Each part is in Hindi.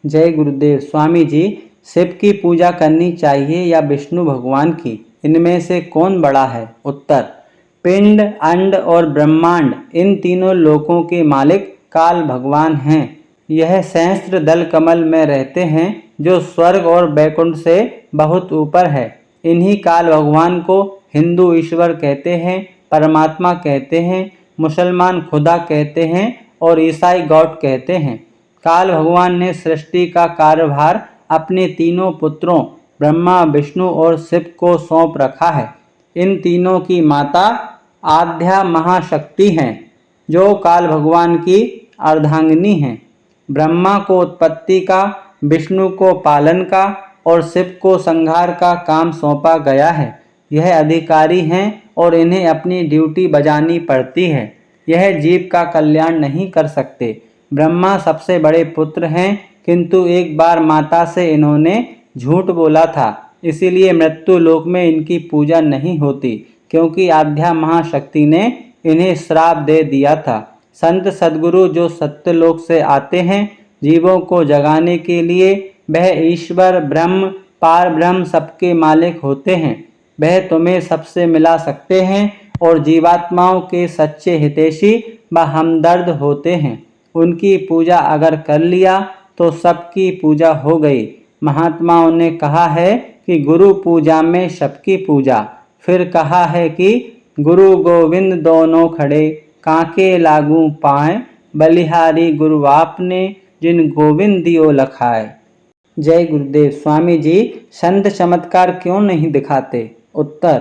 जय गुरुदेव। स्वामी जी, शिव की पूजा करनी चाहिए या विष्णु भगवान की, इनमें से कौन बड़ा है? उत्तर, पिंड, अंड और ब्रह्मांड, इन तीनों लोकों के मालिक काल भगवान हैं। यह सहस्त्र दल कमल में रहते हैं जो स्वर्ग और बैकुंठ से बहुत ऊपर है। इन्हीं काल भगवान को हिंदू ईश्वर कहते हैं, परमात्मा कहते हैं, मुसलमान खुदा कहते हैं और ईसाई गॉड कहते हैं। काल भगवान ने सृष्टि का कार्यभार अपने तीनों पुत्रों ब्रह्मा, विष्णु और शिव को सौंप रखा है। इन तीनों की माता आद्या महाशक्ति हैं, जो काल भगवान की अर्धांगिनी हैं। ब्रह्मा को उत्पत्ति का, विष्णु को पालन का और शिव को संहार का काम सौंपा गया है। यह अधिकारी हैं और इन्हें अपनी ड्यूटी बजानी पड़ती है। यह जीव का कल्याण नहीं कर सकते। ब्रह्मा सबसे बड़े पुत्र हैं, किंतु एक बार माता से इन्होंने झूठ बोला था, इसीलिए मृत्यु लोक में इनकी पूजा नहीं होती, क्योंकि आद्या महाशक्ति ने इन्हें श्राप दे दिया था। संत सद्गुरु जो सत्यलोक से आते हैं जीवों को जगाने के लिए, वह ईश्वर ब्रह्म पार ब्रह्म सबके मालिक होते हैं। वह तुम्हें सबसे मिला सकते हैं और जीवात्माओं के सच्चे हितैषी व हमदर्द होते हैं। उनकी पूजा अगर कर लिया तो सबकी पूजा हो गई। महात्माओं ने कहा है कि गुरु पूजा में सबकी पूजा। फिर कहा है कि गुरु गोविंद दोनों खड़े, काके लागू पाए, बलिहारी गुरु आपने, जिन गोविंद दियो लखाए। जय गुरुदेव। स्वामी जी, संत चमत्कार क्यों नहीं दिखाते? उत्तर,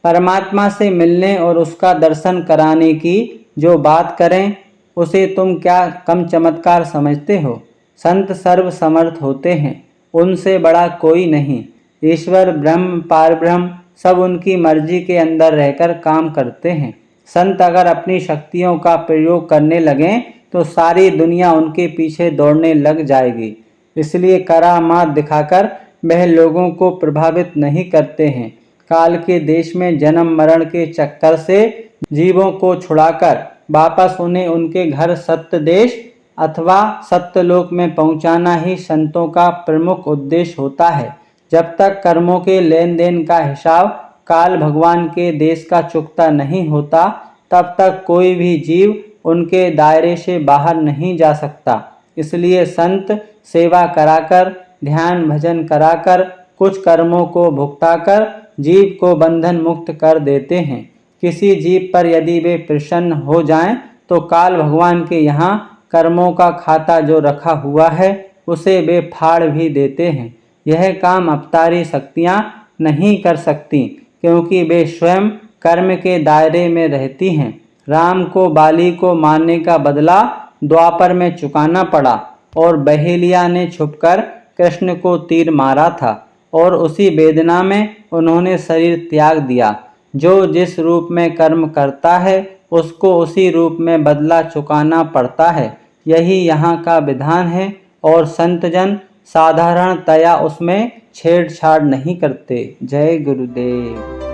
परमात्मा से मिलने और उसका दर्शन कराने की जो बात करें, उसे तुम क्या कम चमत्कार समझते हो? संत सर्व समर्थ होते हैं, उनसे बड़ा कोई नहीं। ईश्वर ब्रह्म पार ब्रह्म सब उनकी मर्जी के अंदर रहकर काम करते हैं। संत अगर अपनी शक्तियों का प्रयोग करने लगें तो सारी दुनिया उनके पीछे दौड़ने लग जाएगी। इसलिए करामात दिखाकर वह लोगों को प्रभावित नहीं करते हैं। काल के देश में जन्म मरण के चक्कर से जीवों को छुड़ाकर वापस उन्हें उनके घर सत्य देश अथवा सत्यलोक में पहुंचाना ही संतों का प्रमुख उद्देश्य होता है। जब तक कर्मों के लेन देन का हिसाब काल भगवान के देश का चुकता नहीं होता, तब तक कोई भी जीव उनके दायरे से बाहर नहीं जा सकता। इसलिए संत सेवा कराकर, ध्यान भजन कराकर, कुछ कर्मों को भुगताकर जीव को बंधन मुक्त कर देते हैं। किसी जीव पर यदि वे प्रसन्न हो जाएं, तो काल भगवान के यहाँ कर्मों का खाता जो रखा हुआ है उसे वे फाड़ भी देते हैं। यह काम अवतारी शक्तियाँ नहीं कर सकती, क्योंकि वे स्वयं कर्म के दायरे में रहती हैं। राम को बाली को मारने का बदला द्वापर में चुकाना पड़ा और बहेलिया ने छुपकर कृष्ण को तीर मारा था और उसी वेदना में उन्होंने शरीर त्याग दिया। जो जिस रूप में कर्म करता है उसको उसी रूप में बदला चुकाना पड़ता है। यही यहाँ का विधान है और संतजन साधारणतया उसमें छेड़छाड़ नहीं करते। जय गुरुदेव।